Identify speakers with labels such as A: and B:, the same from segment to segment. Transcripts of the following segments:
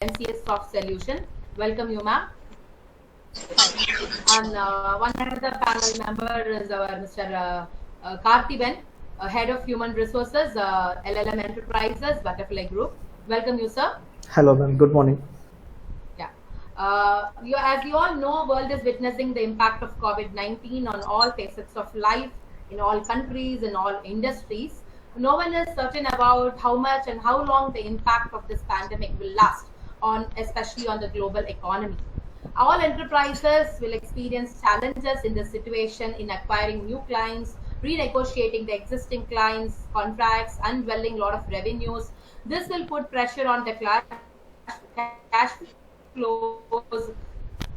A: NCS Soft Solution. Welcome you, ma'am. And one another panel member is our Mr. Karthiben, Head of Human Resources, LLM Enterprises, Butterfly Group. Welcome you, sir.
B: Hello, ma'am. Good morning.
A: Yeah. As you all know, world is witnessing the impact of COVID-19 on all facets of life, in all countries, in all industries. No one is certain about how much and how long the impact of this pandemic will last especially on the global economy. All enterprises will experience challenges in this situation in acquiring new clients, renegotiating the existing clients' contracts, undwelling a lot of revenues. This will put pressure on the cash flows,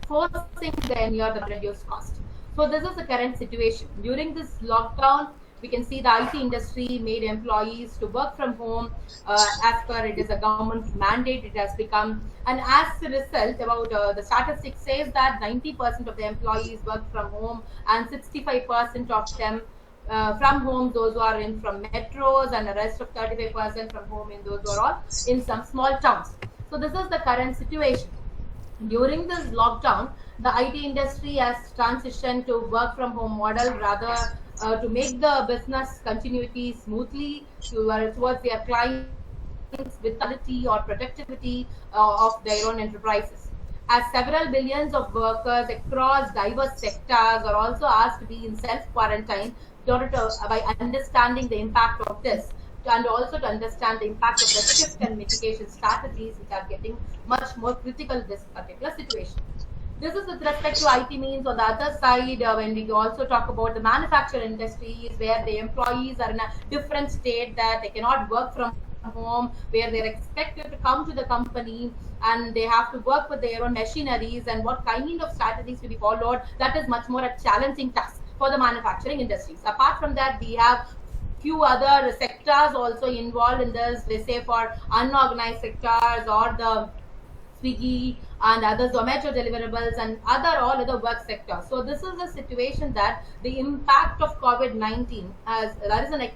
A: forcing the reduced cost. So this is the current situation. During this lockdown, we can see the IT industry made employees to work from home as per it is a government mandate. It has become, and as a result, about the statistics says that 90% of the employees work from home and 65% of them from home, those who are in from metros, and the rest of 35% from home in those who are all in some small towns. So this is the current situation. During this lockdown, the IT industry has transitioned to work from home model rather to make the business continuity smoothly towards their clients with quality or productivity of their own enterprises. As several billions of workers across diverse sectors are also asked to be in self-quarantine by understanding the impact of this, and also to understand the impact of the shift and mitigation strategies which are getting much more critical in this particular situation. This is with respect to IT means. On the other side, when we also talk about the manufacturing industries where the employees are in a different state that they cannot work from home, where they're expected to come to the company and they have to work with their own machineries, and what kind of strategies to be followed, that is much more a challenging task for the manufacturing industries. Apart from that, we have few other sectors also involved in this. They say for unorganized sectors or the Swiggy and other Zomato deliverables and all other work sectors. So this is a situation that the impact of COVID-19 there is an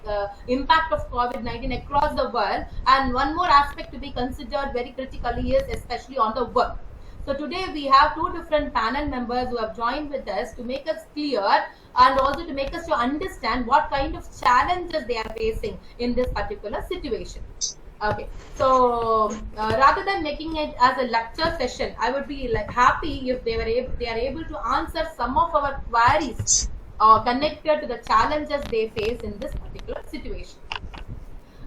A: impact of COVID-19 across the world, and one more aspect to be considered very critically is especially on the work. So today we have two different panel members who have joined with us to make us clear and also to make us to understand what kind of challenges they are facing in this particular situation. Okay, so rather than making it as a lecture session, I would be happy if they are able to answer some of our queries connected to the challenges they face in this particular situation.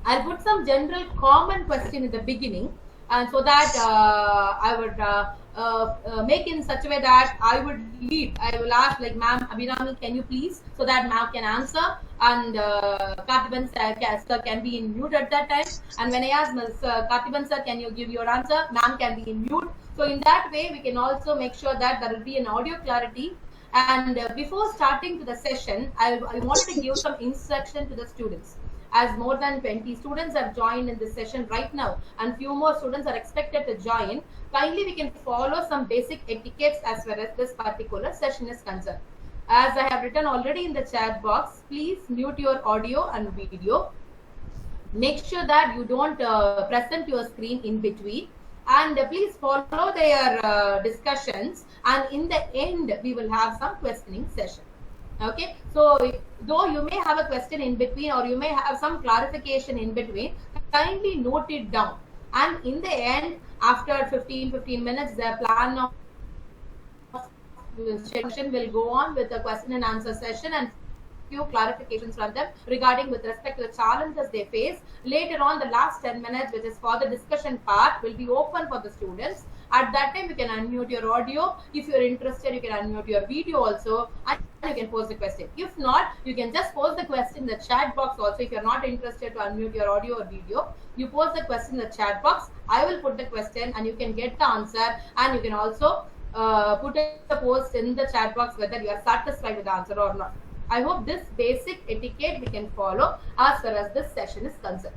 A: I'll put some general common question in the beginning, and so that I would make in such a way that I will ask like, ma'am Abhinami, can you please, so that ma'am can answer, and Karthiben sir can be in mute at that time, and when I ask Karthiben sir, can you give your answer, ma'am can be in mute. So in that way we can also make sure that there will be an audio clarity. And before starting to the session, I wanted to give some instruction to the students, as more than 20 students have joined in this session right now and few more students are expected to join. Kindly we can follow some basic etiquettes as far as this particular session is concerned. As I have written already in the chat box, please mute your audio and video. Make sure that you don't present your screen in between, and please follow their discussions, and in the end we will have some questioning session. Okay, so though you may have a question in between or you may have some clarification in between, kindly note it down, and in the end, after 15 minutes, the plan of session will go on with the question and answer session and few clarifications from them regarding with respect to the challenges they face. Later on, the last 10 minutes, which is for the discussion part, will be open for the students. At that time, you can unmute your audio. If you're interested, you can unmute your video also, and you can pose the question. If not, you can just pose the question in the chat box also. If you're not interested to unmute your audio or video, you pose the question in the chat box. I will put the question and you can get the answer, and you can also put a post in the chat box whether you are satisfied with the answer or not. I hope this basic etiquette we can follow as far as this session is concerned.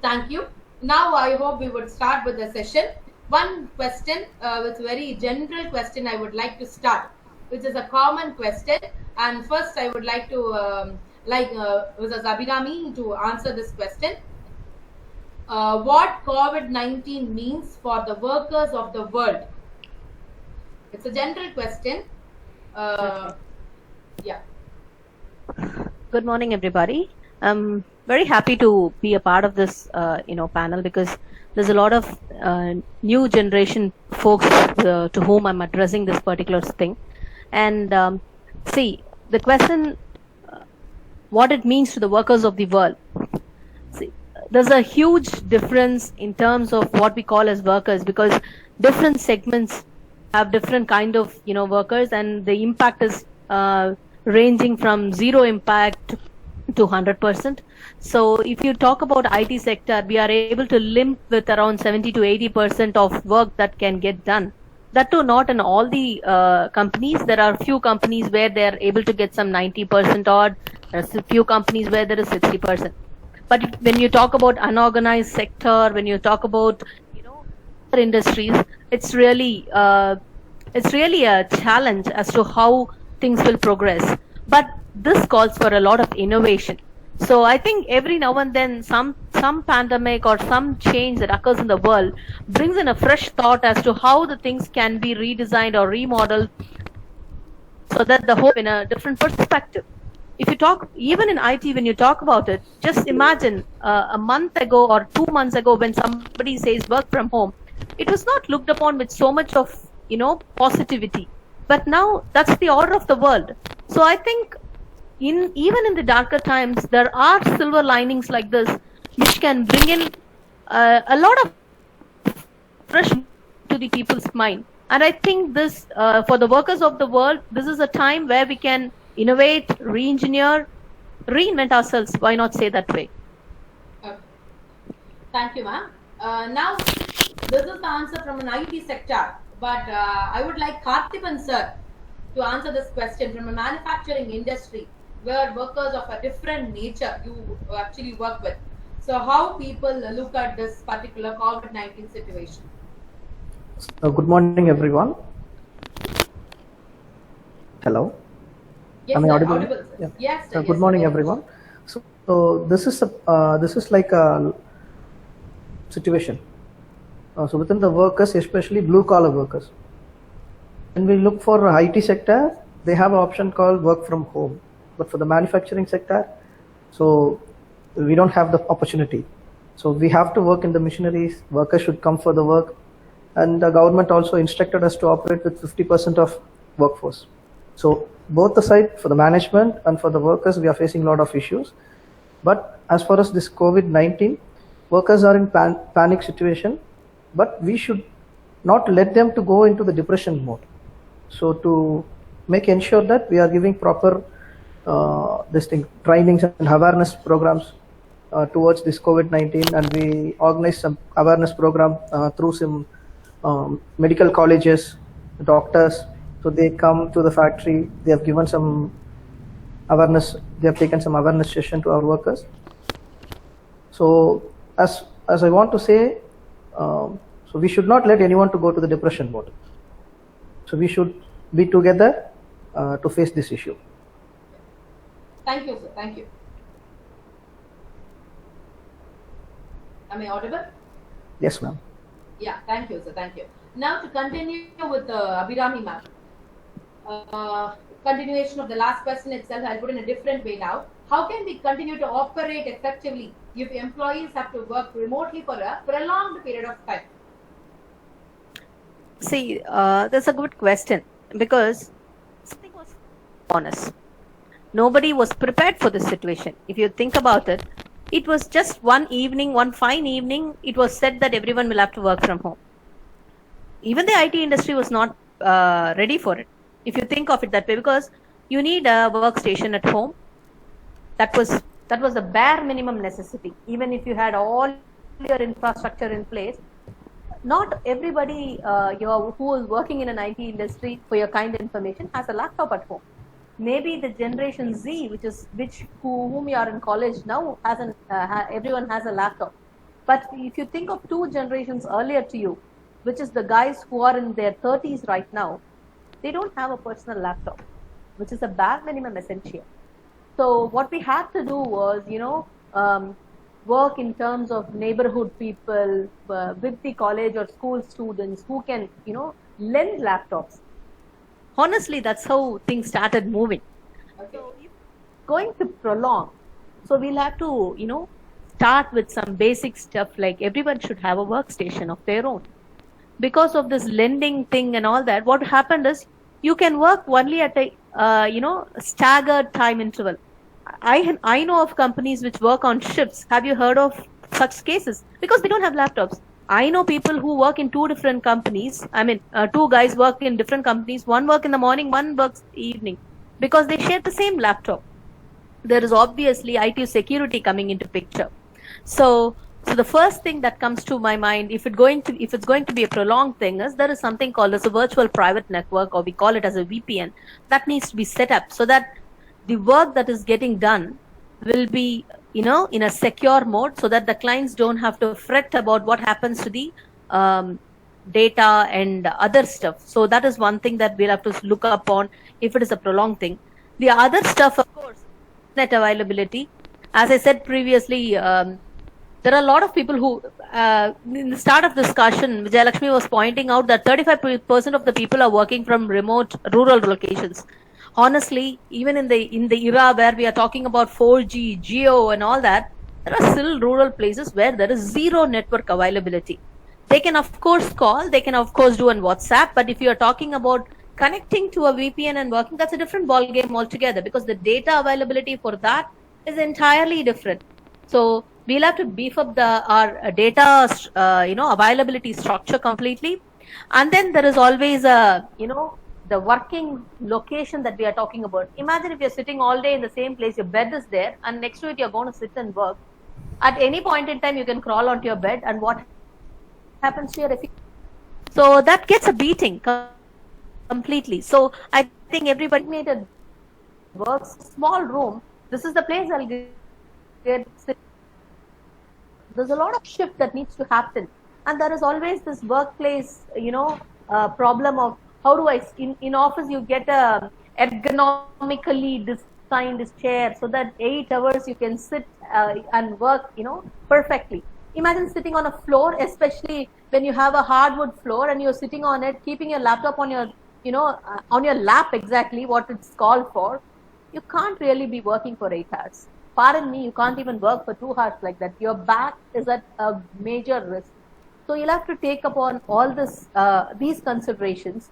A: Thank you. Now I hope we would start with the session. One question, with very general question, I would like to start, which is a common question. And first, I would like to Mrs. Abhinami to answer this question. what COVID-19 means for the workers of the world. It's a general question.
B: Okay.
A: Yeah.
B: Good morning, everybody. I'm very happy to be a part of this, panel because there's a lot of new generation folks to whom I'm addressing this particular thing. And see, the question, what it means to the workers of the world. See, there's a huge difference in terms of what we call as workers because different segments have different kind of workers, and the impact is ranging from zero impact to 100%. So if you talk about IT sector, we are able to limp with around 70 to 80% of work that can get done. That too, not in all the companies. There are few companies where they are able to get some 90% odd. There's a few companies where there is 60%. But when you talk about unorganized sector, when you talk about other industries, it's really a challenge as to how things will progress. But this calls for a lot of innovation. So I think every now and then some pandemic or some change that occurs in the world brings in a fresh thought as to how the things can be redesigned or remodeled so that the whole in a different perspective. If you talk, even in IT, when you talk about it, just imagine a month ago or 2 months ago when somebody says work from home, it was not looked upon with so much of positivity. But now that's the order of the world. So I think even in the darker times, there are silver linings like this, which can bring in a lot of fresh to the people's mind. And I think this, for the workers of the world, this is a time where we can innovate, re-engineer, reinvent ourselves. Why not say that way?
A: Okay. Thank you, ma'am. Now, this is the answer from an IT sector, but I would like Karthipan sir to answer this question from a manufacturing industry where workers of a different nature you actually work with. So, how people look at this particular COVID-19 situation?
C: Good morning, everyone. Hello.
A: Yes,
C: Am I
A: sir,
C: audible?
A: audible, sir.
C: Yeah.
A: Yes, sir.
C: Good
A: Yes,
C: morning,
A: sir.
C: everyone. So this is like a situation. So within the workers, especially blue collar workers, when we look for IT sector, they have an option called work from home. But for the manufacturing sector, so we don't have the opportunity. So we have to work in the machineries. Workers should come for the work, and the government also instructed us to operate with 50% of workforce. So both the side, for the management and for the workers, we are facing a lot of issues. But as far as this COVID-19, workers are in panic situation, but we should not let them to go into the depression mode. So to ensure that we are giving proper trainings and awareness programs towards this COVID-19, and we organize some awareness program through some medical colleges, doctors. So they come to the factory, they have given some awareness, they have taken some awareness session to our workers. So as I want to say, so we should not let anyone to go to the depression mode. So we should be together to face this issue.
A: Thank you, sir. Thank you. Am I audible?
C: Yes, ma'am.
A: Yeah, thank you, sir. Thank you. Now to continue with Abhirami ma'am. Continuation of the last question itself, I'll put in a different way now. How can we continue to operate effectively if employees have to work remotely for a prolonged period of time?
B: See, that's a good question because something was honest. Nobody was prepared for this situation. If you think about it, it was just one fine evening, it was said that everyone will have to work from home. Even the IT industry was not ready for it, if you think of it that way, because you need a workstation at home. That was a bare minimum necessity. Even if you had all your infrastructure in place, not everybody who is working in an IT industry, for your kind information, has a laptop at home. Maybe the generation Z, whom you are in college now, everyone has a laptop. But if you think of 2 generations earlier to you, which is the guys who are in their 30s right now, they don't have a personal laptop, which is a bare minimum essential. So what we had to do was, work in terms of neighborhood people with the college or school students who can, lend laptops. Honestly, that's how things started moving.
A: Okay.
B: So if going to prolong, so we'll have to, start with some basic stuff like everyone should have a workstation of their own. Because of this lending thing and all that, what happened is you can work only at a staggered time interval. I know of companies which work on shifts. Have you heard of such cases? Because they don't have laptops. I know people who work in two different companies. I mean, two guys work in different companies. One work in the morning, one works evening, because they share the same laptop. There is obviously IT security coming into picture. So the first thing that comes to my mind, if it's going to be a prolonged thing, is there is something called as a virtual private network, or we call it as a VPN, that needs to be set up so that the work that is getting done will be, in a secure mode, so that the clients don't have to fret about what happens to the data and other stuff. So that is one thing that we'll have to look up on if it is a prolonged thing. The other stuff, of course, net availability. As I said previously, there are a lot of people who, in the start of discussion, Vijayalakshmi was pointing out that 35% of the people are working from remote rural locations. Honestly, even in the era where we are talking about 4G, Geo and all that, there are still rural places where there is zero network availability. They can of course call, they can of course do on WhatsApp, but if you are talking about connecting to a VPN and working, that's a different ball game altogether, because the data availability for that is entirely different. So we'll have to beef up our data, availability structure completely. And then there is always the working location that we are talking about. Imagine if you're sitting all day in the same place, your bed is there, and next to it you're going to sit and work. At any point in time, you can crawl onto your bed, and what happens to your efficiency? So that gets a beating completely. So I think everybody made a works small room. This is the place I'll get. There's a lot of shift that needs to happen, and there is always this workplace, problem of how do I in office you get a ergonomically designed chair so that 8 hours you can sit and work, perfectly. Imagine sitting on a floor, especially when you have a hardwood floor and you're sitting on it, keeping your laptop on your, on your lap, exactly what it's called for. You can't really be working for 8 hours. Pardon me, you can't even work for 2 hours like that. Your back is at a major risk. So you'll have to take upon all this, these considerations.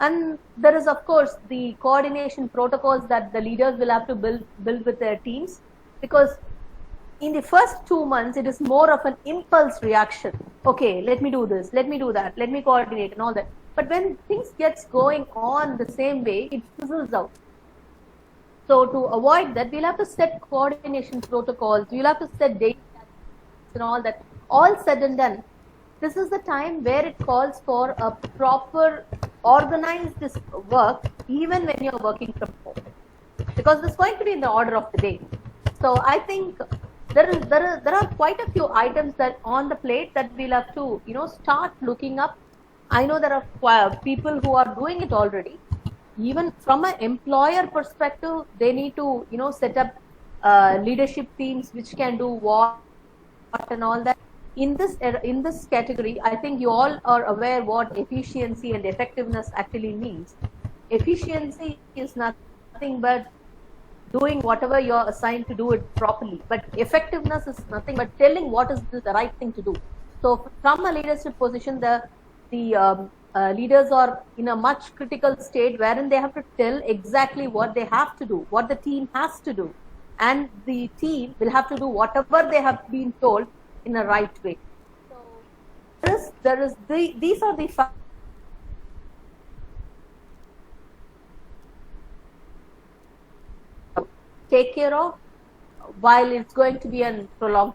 B: And there is, of course, the coordination protocols that the leaders will have to build with their teams, because in the first 2 months, it is more of an impulse reaction. Okay, let me do this, let me do that, let me coordinate and all that. But when things gets going on the same way, it fizzles out. So to avoid that, we'll have to set coordination protocols, we'll have to set data and all that. All said and done, this is the time where it calls for a proper organized work, even when you're working from home, because it's going to be in the order of the day. So I think there are quite a few items that on the plate that we'll have to start looking up. I know there are people who are doing it already. Even from an employer perspective, they need to set up leadership teams which can do what and all that. In this category, I think you all are aware what efficiency and effectiveness actually means. Efficiency is nothing but doing whatever you're assigned to do it properly. But effectiveness is nothing but telling what is the right thing to do. So from a leadership position, the leaders are in a much critical state wherein they have to tell exactly what they have to do, what the team has to do. And the team will have to do whatever they have been told in a right way. So these are the take care of while it's going to be a prolonged.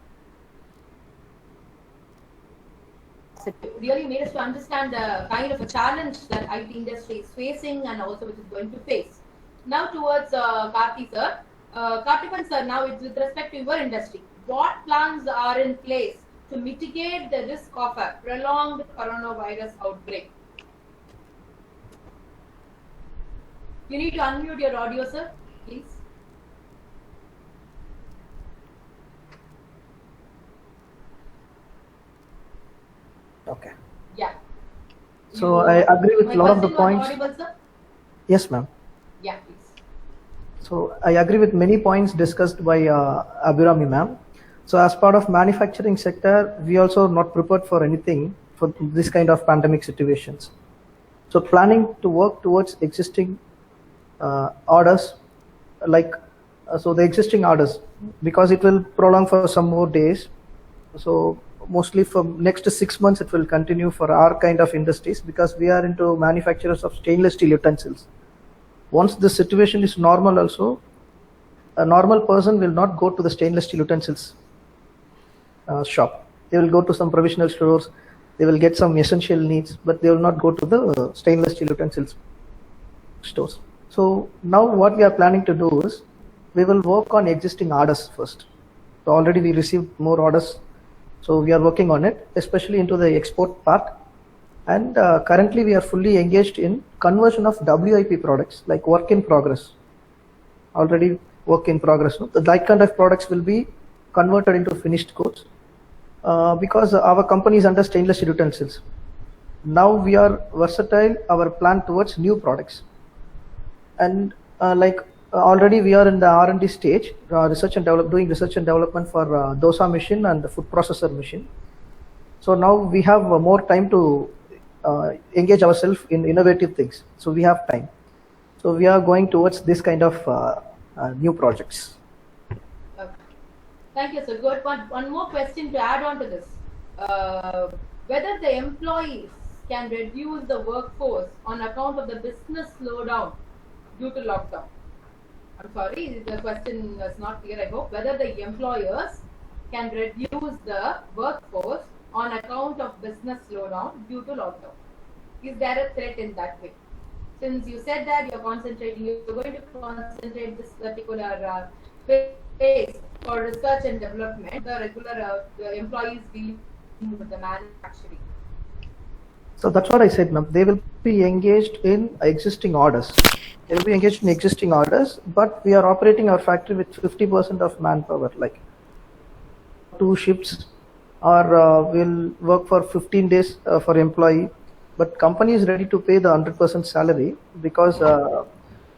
A: Really made us to understand the kind of a challenge that IT industry is facing and also which is going to face. Now towards Karthi sir. Karthipan sir, now it's with respect to your industry. What plans are in place to mitigate the risk of a prolonged coronavirus outbreak? You need to unmute your audio, sir, please.
C: Okay.
A: Yeah.
C: So I agree with
A: My
C: a lot of the
A: question was
C: points.
A: audible, sir?
C: Yes, ma'am.
A: Yeah, please.
C: So I agree with many points discussed by Abhirami ma'am. So as part of manufacturing sector, we also not prepared for anything for this kind of pandemic situations. So planning to work towards existing orders, like so the existing orders, because it will prolong for some more days. So mostly for next 6 months it will continue for our kind of industries, because we are into manufacturers of stainless steel utensils. Once the situation is normal also, a normal person will not go to the stainless steel utensils shop. They will go to some provisional stores, they will get some essential needs, but they will not go to the stainless steel utensils stores. So now what we are planning to do is, we will work on existing orders first. So already we received more orders, so we are working on it, especially into the export part. And currently we are fully engaged in conversion of WIP products, like work in progress. Already work in progress. No? That kind of products will be converted into finished goods, because our company is under stainless steel utensils. Now we are versatile, our plan towards new products. And already we are in the R&D stage, doing research and development for dosa machine and the food processor machine. So now we have more time to engage ourselves in innovative things. So we have time. So we are going towards this kind of new projects.
A: Okay. Thank you, sir. Good. One more question to add on to this. Whether the employees can reduce the workforce on account of the business slowdown due to lockdown. I'm sorry, the question was not clear, I hope. Whether the employers can reduce the workforce on account of business slowdown due to lockdown. Is there a threat in that way? Since you said that you're going to concentrate this particular phase for research and development, the regular employees dealing with the manufacturing.
C: So that's what I said, ma'am. They will be engaged in existing orders. They will be engaged in existing orders, but we are operating our factory with 50% of manpower, like 2 shifts, or we'll work for 15 days for employee. But company is ready to pay the 100% salary, because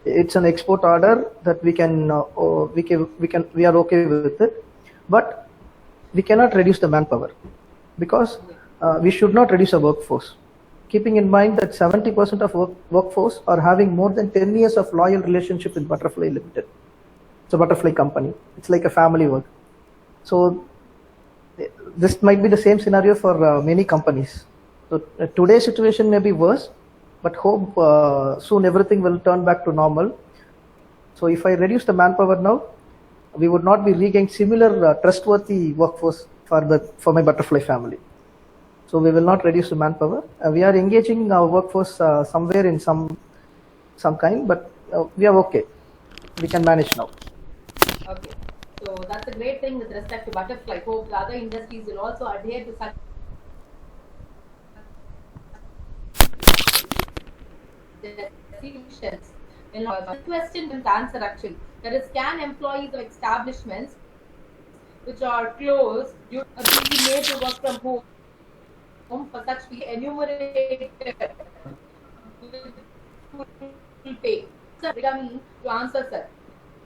C: it's an export order that we are okay with it. But we cannot reduce the manpower, because we should not reduce our workforce. Keeping in mind that 70% of workforce are having more than 10 years of loyal relationship with Butterfly Limited. It's a Butterfly company. It's like a family work. So this might be the same scenario for many companies. So today's situation may be worse, but hope soon everything will turn back to normal. So if I reduce the manpower now, we would not be regaining similar trustworthy workforce for my Butterfly family. So we will not reduce the manpower. We are engaging our workforce somewhere in some kind, but we are okay. We can manage now.
A: Okay. So that's a great thing with respect to Butterfly. Hope the other industries will also adhere to such decisions. The question and answer actually. That is, can employees of establishments which are closed be made to work from home for such be enumerated full pay? Sir, to answer, sir.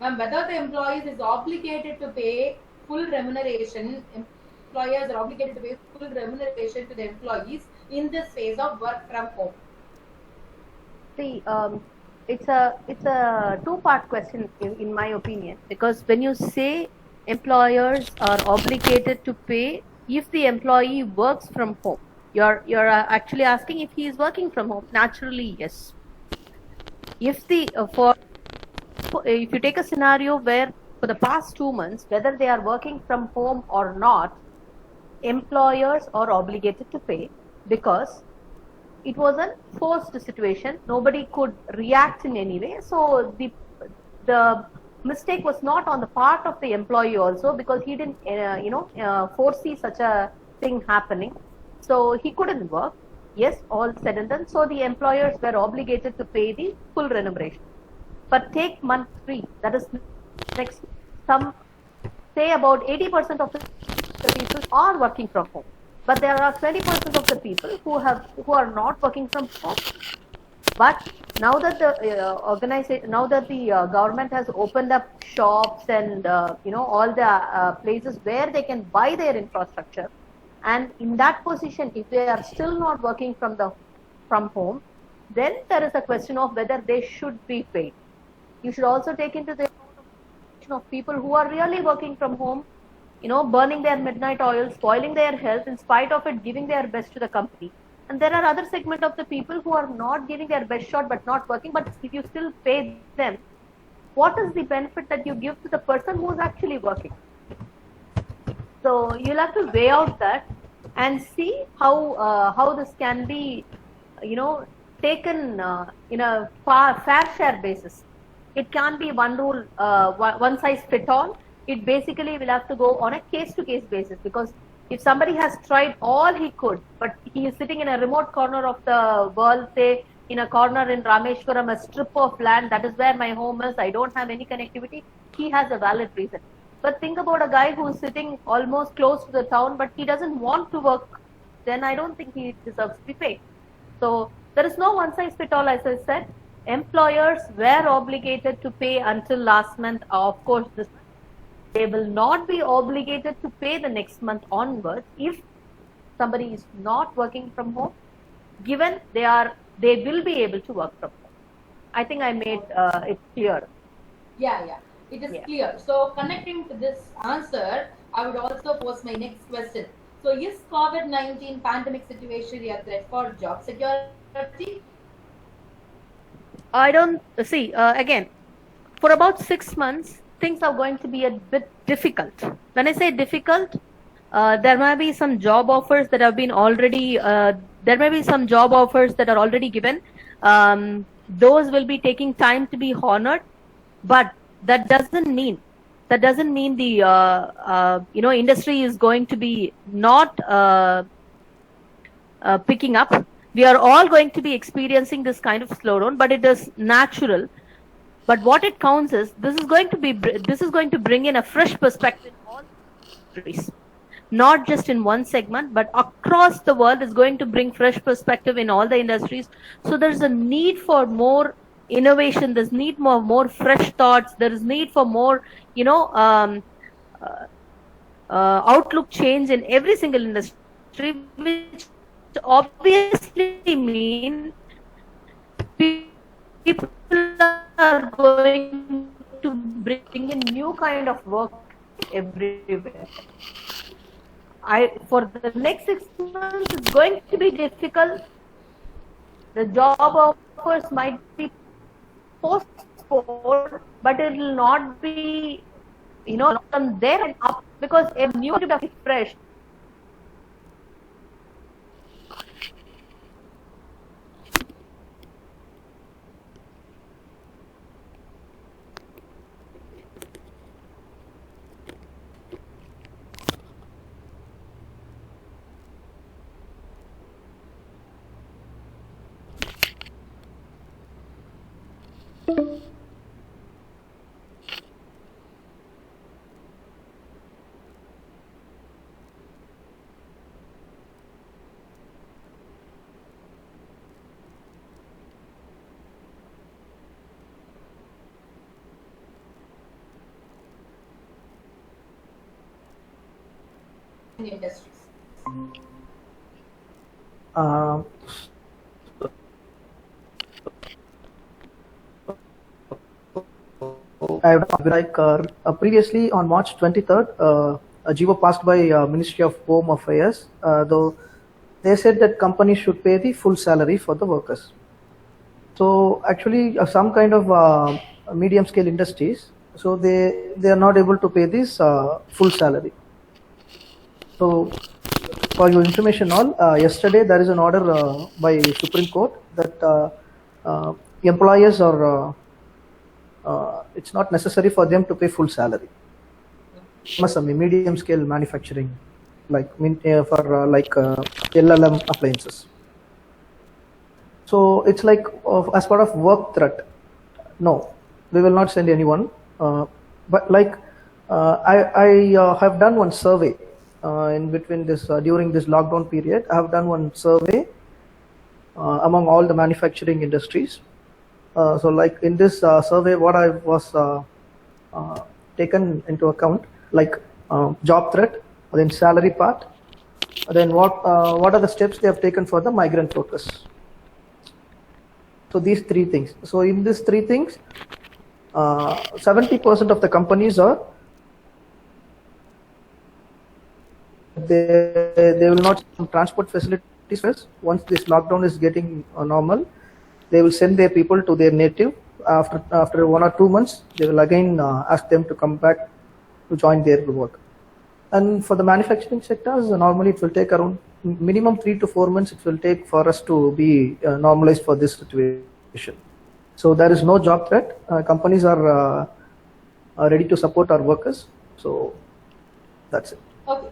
A: Ma'am, whether the employees is obligated to pay full remuneration, employers are obligated to pay full remuneration to the employees in this phase of work from home.
B: See, it's a two-part question in my opinion, because when you say employers are obligated to pay if the employee works from home, you're actually asking if he is working from home. Naturally, yes. If you take a scenario where for the past 2 months, whether they are working from home or not, employers are obligated to pay, because it was a forced situation. Nobody could react in any way. So the mistake was not on the part of the employee also, because he didn't foresee such a thing happening. So he couldn't work. Yes, all said and done. So the employers were obligated to pay the full remuneration. But take month 3, that is next, say about 80% of the people are working from home. but there are 20% of the people who are not working from home. But now that the government has opened up shops and all the places where they can buy their infrastructure, and in that position, if they are still not working from home, then there is a question of whether they should be paid. You should also take into the of people who are really working from home, burning their midnight oil, spoiling their health, in spite of it, giving their best to the company. And there are other segment of the people who are not giving their best shot but not working, but if you still pay them, what is the benefit that you give to the person who is actually working? So you'll have to weigh out that and see how this can be, taken in a fair share basis. It can't be one rule, one size fit all. It basically will have to go on a case-to-case basis, because if somebody has tried all he could, but he is sitting in a remote corner of the world, say in a corner in Rameshwaram, a strip of land, that is where my home is, I don't have any connectivity, he has a valid reason. But think about a guy who is sitting almost close to the town, but he doesn't want to work, then I don't think he deserves to be paid. So there is no one size fit all, as I said. Employers were obligated to pay until last month. Of course, they will not be obligated to pay the next month onwards if somebody is not working from home, given they will be able to work from home. I think I made it clear.
A: Yeah, it is clear. So connecting to this answer, I would also pose my next question. So is COVID-19 pandemic situation a threat for job security?
B: I don't see, again, for about 6 months, things are going to be a bit difficult. When I say difficult, there may be some job offers that have been already, there may be some job offers that are already given. Those will be taking time to be honored, but that doesn't mean the, industry is going to be not picking up. We are all going to be experiencing this kind of slowdown, but it is natural. But what it counts is this is going to bring in a fresh perspective in all industries, not just in one segment, but across the world is going to bring fresh perspective in all the industries. So there's a need for more innovation. There's need for more fresh thoughts. There is need for more, outlook change in every single industry, which obviously mean people are going to bring in new kind of work everywhere. For the next 6 months, it's going to be difficult. The job offers might be postponed, but it will not be, from there and up, because a new to be fresh.
A: Industries.
C: Previously on March 23rd, a GIVO passed by Ministry of Home Affairs, though they said that companies should pay the full salary for the workers. So actually some kind of medium scale industries, so they are not able to pay this full salary. So for your information yesterday there is an order by Supreme Court that employers are it's not necessary for them to pay full salary. Medium scale manufacturing, like for LLM appliances. So it's like as part of work threat. No, we will not send anyone. But like I have done one survey in between this during this lockdown period, I have done one survey among all the manufacturing industries. So like in this survey, what I was taken into account, like job threat, then salary part, then what are the steps they have taken for the migrant workers. So these three things. So in these three things, 70% of the companies are they will not transport facilities first. Once this lockdown is getting normal, they will send their people to their native. After 1 or 2 months, they will again ask them to come back to join their work. And for the manufacturing sectors, normally it will take around minimum 3 to 4 months. It will take for us to be normalized for this situation. So there is no job threat. Companies are ready to support our workers. So that's it.
A: Okay.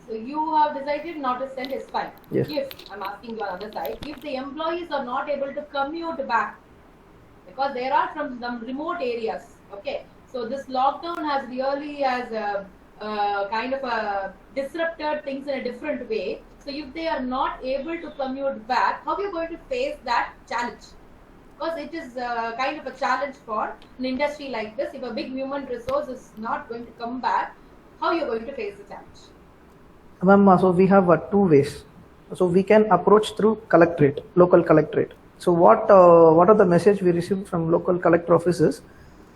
A: So you have decided not to send is fine.
C: Yes.
A: If I'm asking you on the other side, if the employees are not able to commute back because they are from some remote areas, okay. So this lockdown has really kind of disrupted things in a different way. So if they are not able to commute back, how are you going to face that challenge? Because it is kind of a challenge for an industry like this. If a big human resource is not going to come back, how are you going to face the challenge?
C: Ma'am, so we have 2 ways. So we can approach through collectorate, local collectorate. So what are the message we received from local collector offices?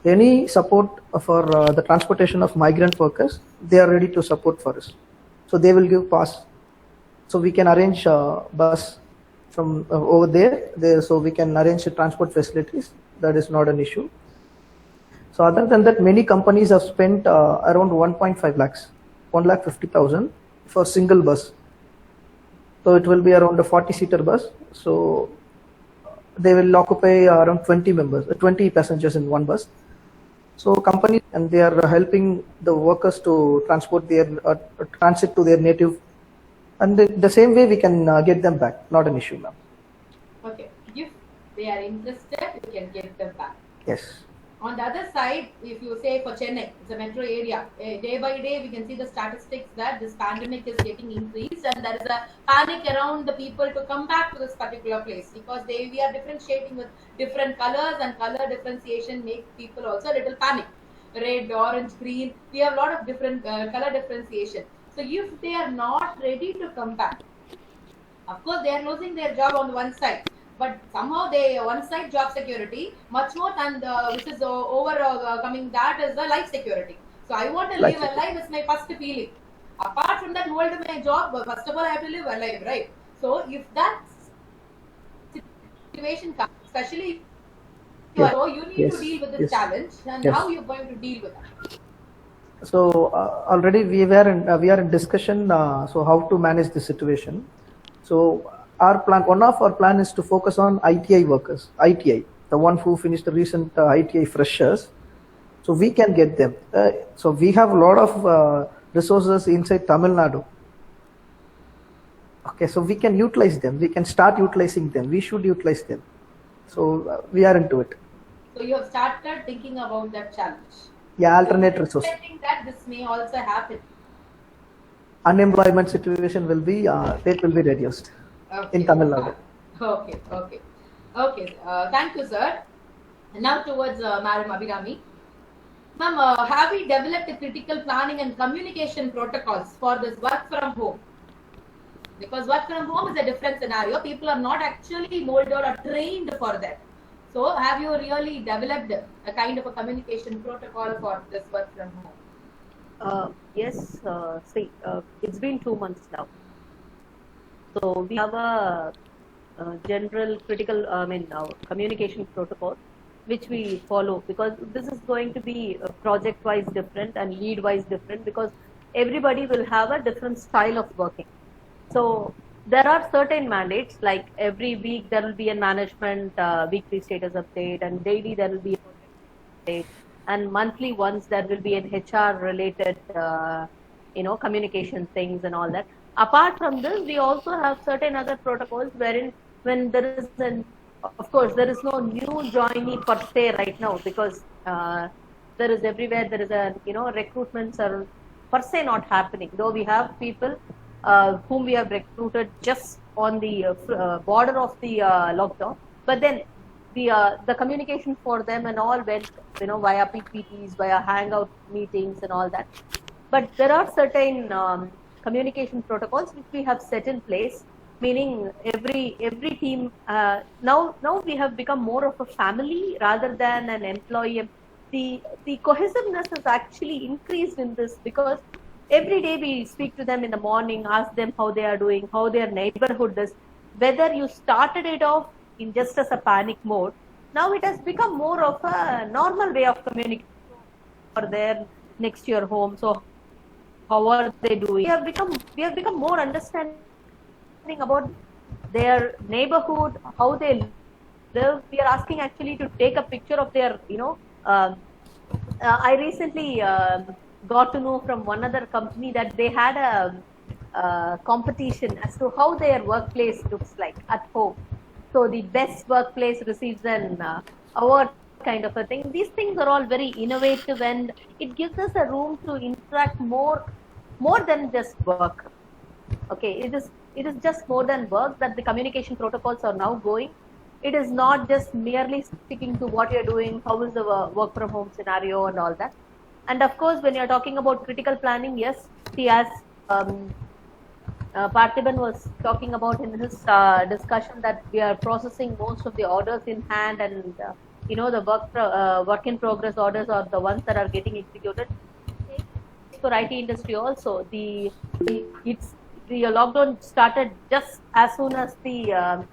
C: Any support for the transportation of migrant workers, they are ready to support for us. So they will give pass. So we can arrange bus from over there. So we can arrange transport facilities. That is not an issue. So other than that, many companies have spent around 1.5 lakhs, 1,50,000 for single bus. So it will be around a 40-seater bus. So they will occupy around 20 passengers in one bus. So companies, and they are helping the workers to transport their transit to their native, and the same way we can get them back. Not an issue, ma'am.
A: Okay, if they are interested, we can get them back.
C: Yes.
A: On the other side, if you say for Chennai, it's a metro area, day by day we can see the statistics that this pandemic is getting increased and there is a panic around the people to come back to this particular place because we are differentiating with different colors, and color differentiation makes people also a little panic. Red, orange, green, we have a lot of different color differentiation. So if they are not ready to come back, of course they are losing their job on one side. But somehow one side job security much more than which is coming that is the life security. So I want to live alive is my first feeling. Apart from that, hold my job, first of all I have to live alive, right? So if that situation comes, especially so you need to deal with this challenge, and how you are going to deal with that?
C: So already we are in discussion. So how to manage the situation? So one of our plan is to focus on ITI workers, the one who finished the recent ITI freshers. So we can get them. So we have a lot of resources inside Tamil Nadu. Okay, so we can utilize them. We can start utilizing them. We should utilize them. So we are into it.
A: So you have started thinking about that challenge.
C: Yeah, alternate resources.
A: I think that this may also happen.
C: Unemployment situation will be reduced.
A: Okay.
C: In Tamil Nadu.
A: Okay. Thank you, sir. Now towards Madam Abhirami. Ma'am, have we developed a critical planning and communication protocols for this work from home? Because work from home is a different scenario. People are not actually molded or trained for that. So have you really developed a kind of a communication protocol for this work from home?
B: Yes, it's been 2 months now. So we have a general critical, communication protocol, which we follow, because this is going to be project-wise different and lead-wise different, because everybody will have a different style of working. So there are certain mandates, like every week there will be a management weekly status update, and daily there will be a project update, and monthly once there will be an HR related, communication things and all that. Apart from this, we also have certain other protocols wherein when there is of course, there is no new joinee per se right now, because there is everywhere, there is recruitments are per se not happening, though we have people whom we have recruited just on the border of the lockdown, but then the communication for them and all went, via PPTs, via hangout meetings and all that. But there are certain communication protocols which we have set in place, meaning every team now we have become more of a family rather than an employee. The cohesiveness has actually increased in this, because every day we speak to them in the morning, ask them how they are doing, how their neighborhood is. Whether you started it off in just as a panic mode, now it has become more of a normal way of communication for their next to your home. So how are they doing? We have become more understanding about their neighborhood, how they live. We are asking actually to take a picture of their, I recently got to know from one other company that they had a competition as to how their workplace looks like at home. So the best workplace receives an award, kind of a thing. These things are all very innovative, and it gives us a room to interact more than just work. Okay, it is just more than work that the communication protocols are now going. It is not just merely sticking to what you're doing, how is the work from home scenario and all that. And of course, when you're talking about critical planning, yes, as Parthiban was talking about in his discussion, that we are processing most of the orders in hand, and the work in progress orders are the ones that are getting executed. For IT industry also, the lockdown started just as soon as the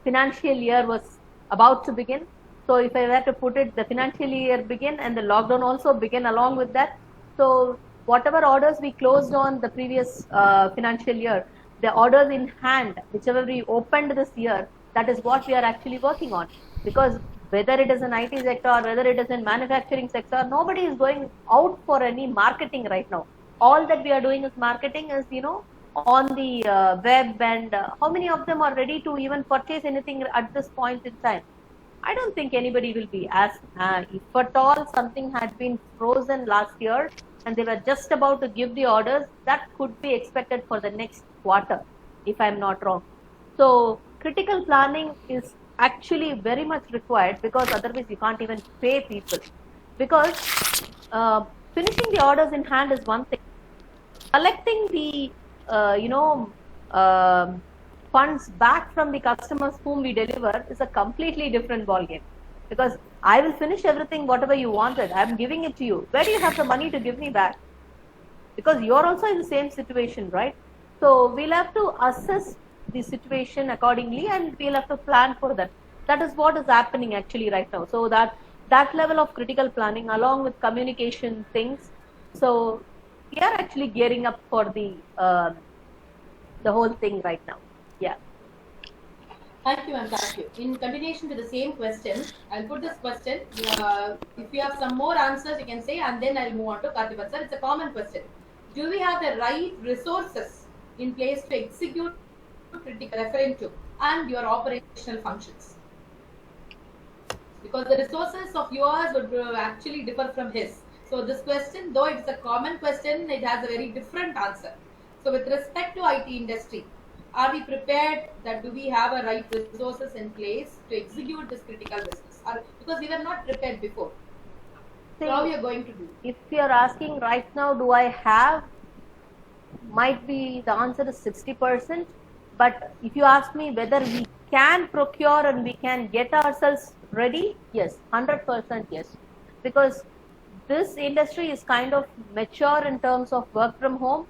B: financial year was about to begin. So if I were to put it, the financial year began and the lockdown also began along with that. So whatever orders we closed on the previous financial year, the orders in hand, whichever we opened this year, that is what we are actually working on. Because whether it is in IT sector or whether it is in manufacturing sector, nobody is going out for any marketing right now. All that we are doing is marketing, is on the web, and how many of them are ready to even purchase anything at this point in time? I don't think anybody will be as, if at all something had been frozen last year and they were just about to give the orders, that could be expected for the next quarter, if I'm not wrong. So critical planning is actually very much required, because otherwise you can't even pay people. Because finishing the orders in hand is one thing. Collecting the funds back from the customers whom we deliver is a completely different ballgame. Because I will finish everything, whatever you wanted, I'm giving it to you. Where do you have the money to give me back? Because you're also in the same situation, right? So we'll have to assess the situation accordingly, and we'll have to plan for that. That is what is happening actually right now. So that level of critical planning along with communication things. So we are actually gearing up for the whole thing right now. Yeah.
A: Thank you, and thank you. In continuation to the same question, I'll put this question. If you have some more answers, you can say, and then I'll move on to Parthiban sir. It's a common question. Do we have the right resources in place to execute critical, referring to, and your operational functions? Because the resources of yours would actually differ from his. So this question, though it's a common question, it has a very different answer. So with respect to IT industry, are we prepared, that do we have a right resources in place to execute this critical business? Because we were not prepared before. So how we are going to do?
B: If you are asking right now, do I have, might be the answer is 60%. But if you ask me whether we can procure and we can get ourselves ready, yes, 100% yes. Because this industry is kind of mature in terms of work from home.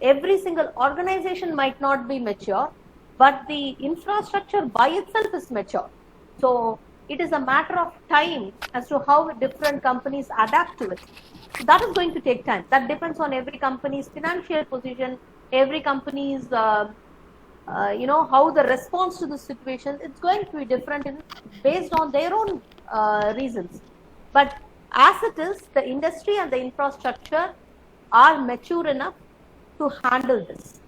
B: Every single organization might not be mature, but the infrastructure by itself is mature. So it is a matter of time as to how different companies adapt to it. So that is going to take time. That depends on every company's financial position, every company's, how the response to the situation. It's going to be different based on their own reasons. But as it is, the industry and the infrastructure are mature enough to handle this.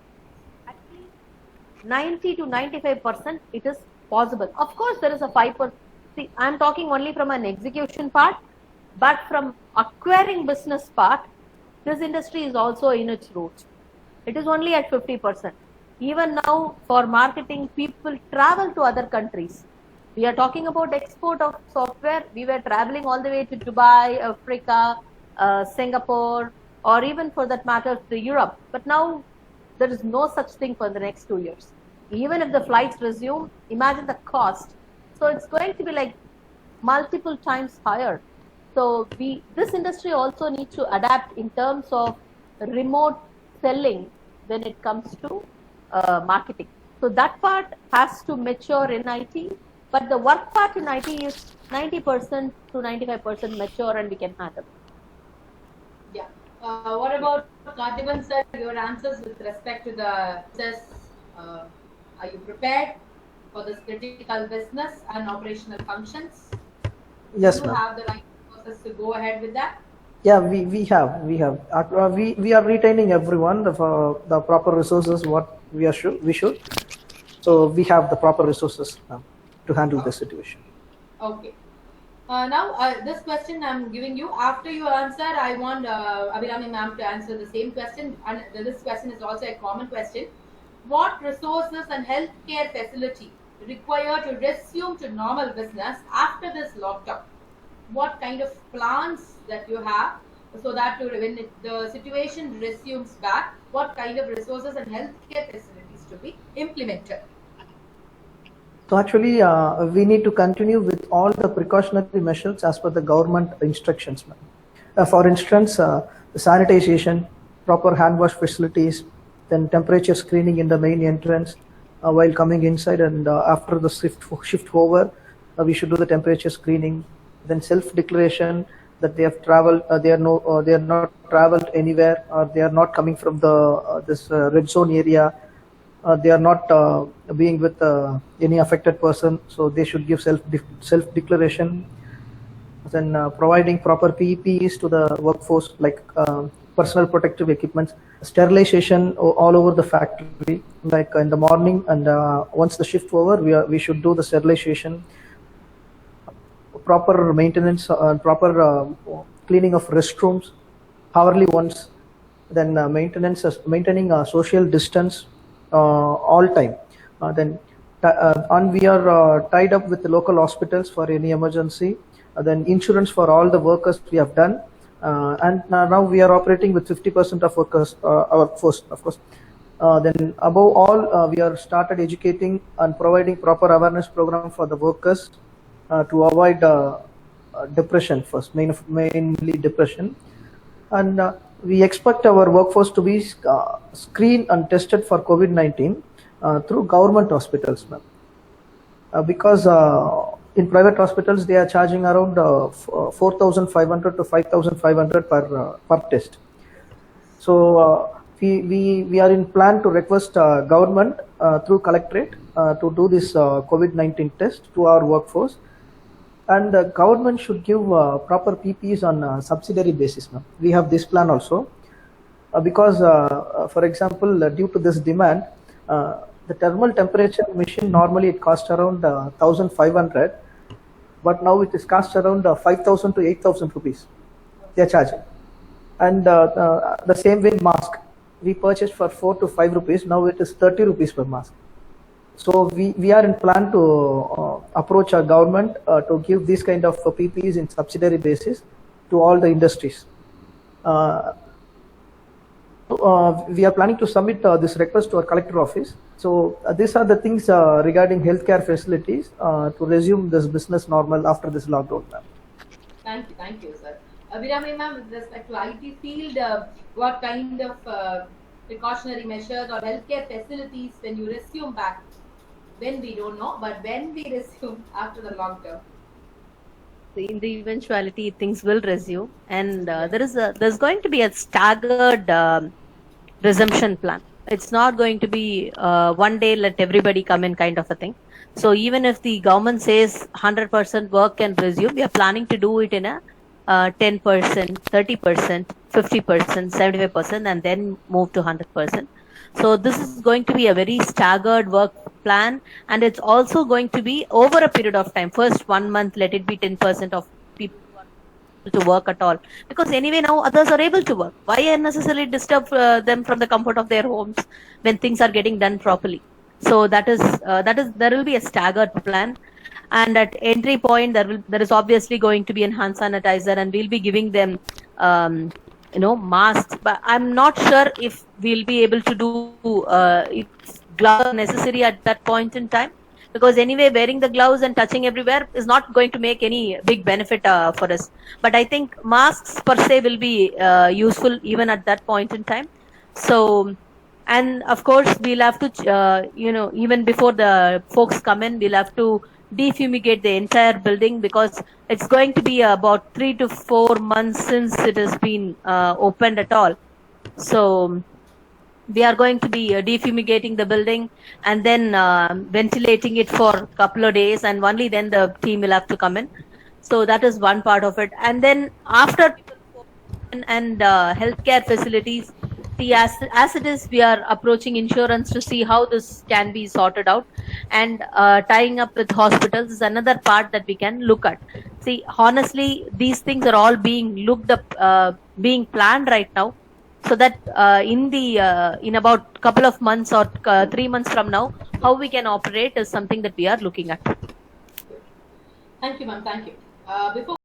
B: At least 90 to 95% it is possible. Of course, there is a 5%. See, I'm talking only from an execution part, but from acquiring business part, this industry is also in its roots. It is only at 50%. Even now, for marketing, people travel to other countries. We are talking about export of software. We were traveling all the way to Dubai, Africa, Singapore, or even for that matter to Europe. But now there is no such thing for the next 2 years. Even if the flights resume, imagine the cost. So it's going to be like multiple times higher. So this industry also needs to adapt in terms of remote selling when it comes to marketing. So that part has to mature in IT, but the work part in IT is 90% to 95% mature and we can handle.
A: Yeah. What about Katiban sir, your answers with respect to the process? Are you prepared for this critical business and operational functions?
C: Yes,
A: Do you
C: ma'am.
A: have the right process to go ahead with that?
C: Yeah, we have. We are retaining everyone the proper resources what we should. So we have the proper resources to handle this situation.
A: Okay. Now this question I'm giving you. After you answer, I want Abhirami ma'am to answer the same question. And this question is also a common question. What resources and healthcare facility required to resume to normal business after this lockdown? What kind of plans that you have so that when the situation resumes back, what kind of resources and healthcare facilities to be implemented?
C: So actually, we need to continue with all the precautionary measures as per the government instructions. For instance, sanitization, proper hand wash facilities, then temperature screening in the main entrance while coming inside, and after the shift over, we should do the temperature screening. Then self-declaration that they have traveled, they are not traveled anywhere, or they are not coming from the this red zone area. They are not being with any affected person, so they should give self-declaration. Then providing proper PPEs to the workforce, like personal protective equipment, sterilization all over the factory, like in the morning, and once the shift over, we should do the sterilization. Proper maintenance, proper cleaning of restrooms, hourly once. Then maintaining social distance all time. And we are tied up with the local hospitals for any emergency. Then insurance for all the workers we have done. And now we are operating with 50% of workers, our workforce, of course. Then above all, we are started educating and providing proper awareness program for the workers to avoid depression first, mainly depression. And we expect our workforce to be screened and tested for COVID-19 through government hospitals, because in private hospitals they are charging around 4,500 to 5,500 per test. So we are in plan to request government through collectorate to do this COVID-19 test to our workforce. And the government should give proper PPEs on a subsidiary basis. We have this plan also, because for example, due to this demand, the thermal temperature machine normally it costs around 1,500, but now it is cost around 5,000 to 8,000 rupees. They are charging. And the same way mask, we purchased for 4 to 5 rupees. Now it is 30 rupees per mask. So we are in plan to approach our government to give this kind of PPEs in subsidiary basis to all the industries. We are planning to submit this request to our collector office. So these are the things regarding healthcare facilities to resume this business normal after this lockdown.
A: Thank you, sir. Abhirami ma'am, with respect to IT field, what kind of precautionary measures or healthcare facilities when you resume back? When we don't know, but when we resume after the lockdown.
B: In the eventuality, things will resume, and there's going to be a staggered resumption plan. It's not going to be one day let everybody come in kind of a thing. So even if the government says 100% work can resume, we are planning to do it in a 10%, 30%, 50%, 75%, and then move to 100%. So this is going to be a very staggered work plan, and it's also going to be over a period of time. First 1 month, let it be 10% of people who are to work at all, because anyway now others are able to work. Why unnecessarily disturb them from the comfort of their homes when things are getting done properly? So that is there will be a staggered plan, and at entry point there is obviously going to be an hand sanitizer, and we'll be giving them masks. But I'm not sure if we'll be able to do if gloves are necessary at that point in time, because anyway wearing the gloves and touching everywhere is not going to make any big benefit for us. But I think masks per se will be useful even at that point in time. So, and of course we'll have to even before the folks come in, we'll have to defumigate the entire building, because it's going to be about 3 to 4 months since it has been opened at all. So we are going to be defumigating the building and then ventilating it for a couple of days, and only then the team will have to come in. So that is one part of it. And then after and healthcare facilities, see, as it is, we are approaching insurance to see how this can be sorted out, and tying up with hospitals is another part that we can look at. See, honestly, these things are all being looked up, being planned right now, so that in about couple of months or 3 months from now, how we can operate is something that we are looking at.
A: Thank you, ma'am. Thank you. Before